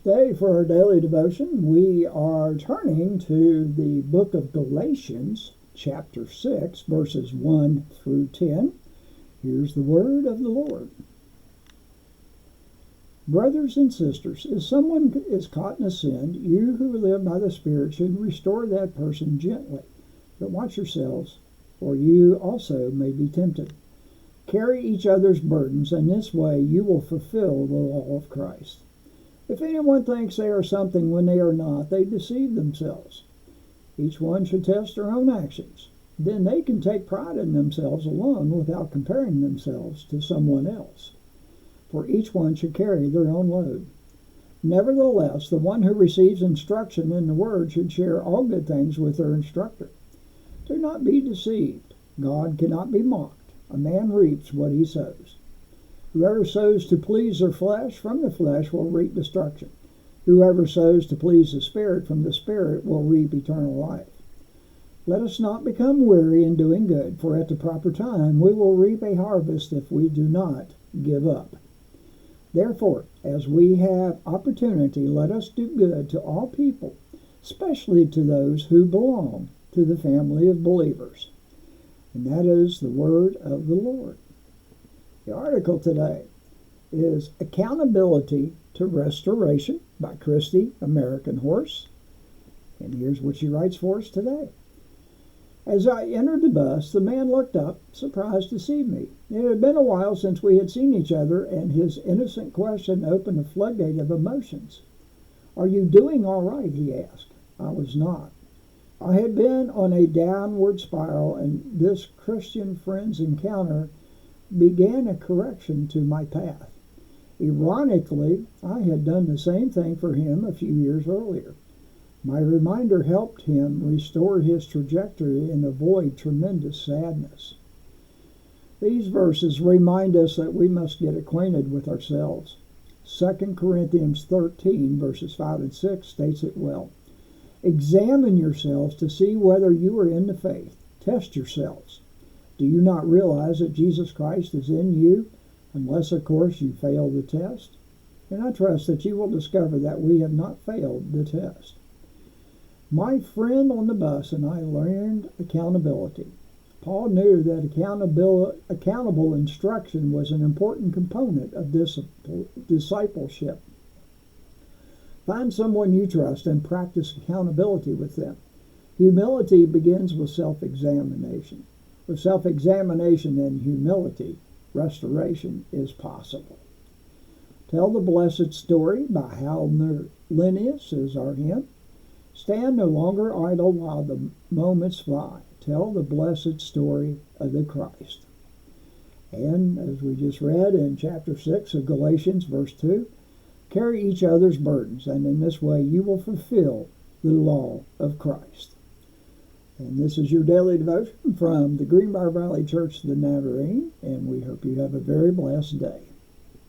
Today, for our daily devotion, we are turning to the book of Galatians, chapter 6, verses 1 through 10. Here's the word of the Lord. Brothers and sisters, if someone is caught in a sin, you who live by the Spirit should restore that person gently. But watch yourselves, or you also may be tempted. Carry each other's burdens, and this way you will fulfill the law of Christ. If anyone thinks they are something when they are not, they deceive themselves. Each one should test their own actions. Then they can take pride in themselves alone without comparing themselves to someone else. For each one should carry their own load. Nevertheless, the one who receives instruction in the word should share all good things with their instructor. Do not be deceived. God cannot be mocked. A man reaps what he sows. Whoever sows to please their flesh, from the flesh will reap destruction. Whoever sows to please the Spirit, from the Spirit will reap eternal life. Let us not become weary in doing good, for at the proper time we will reap a harvest if we do not give up. Therefore, as we have opportunity, let us do good to all people, especially to those who belong to the family of believers. And that is the word of the Lord. The article today is Accountability to Restoration by Christy, American Horse. And here's what she writes for us today. As I entered the bus, the man looked up, surprised to see me. It had been a while since we had seen each other, and his innocent question opened a floodgate of emotions. "Are you doing all right?" he asked. I was not. I had been on a downward spiral, and this Christian friend's encounter began a correction to my path. Ironically, I had done the same thing for him a few years earlier. My reminder helped him restore his trajectory and avoid tremendous sadness. These verses remind us that we must get acquainted with ourselves. 2 Corinthians 13, verses 5 and 6 states it well. Examine yourselves to see whether you are in the faith. Test yourselves. Do you not realize that Jesus Christ is in you, unless, of course, you fail the test? And I trust that you will discover that we have not failed the test. My friend on the bus and I learned accountability. Paul knew that accountable instruction was an important component of discipleship. Find someone you trust and practice accountability with them. Humility begins with self-examination. With self-examination and humility, restoration is possible. Tell the Blessed Story by Hal Linnaeus is our hymn. Stand no longer idle while the moments fly. Tell the blessed story of the Christ. And as we just read in chapter 6 of Galatians, verse 2, carry each other's burdens, and in this way you will fulfill the law of Christ. And this is your daily devotion from the Greenbrier Valley Church of the Nazarene, and we hope you have a very blessed day.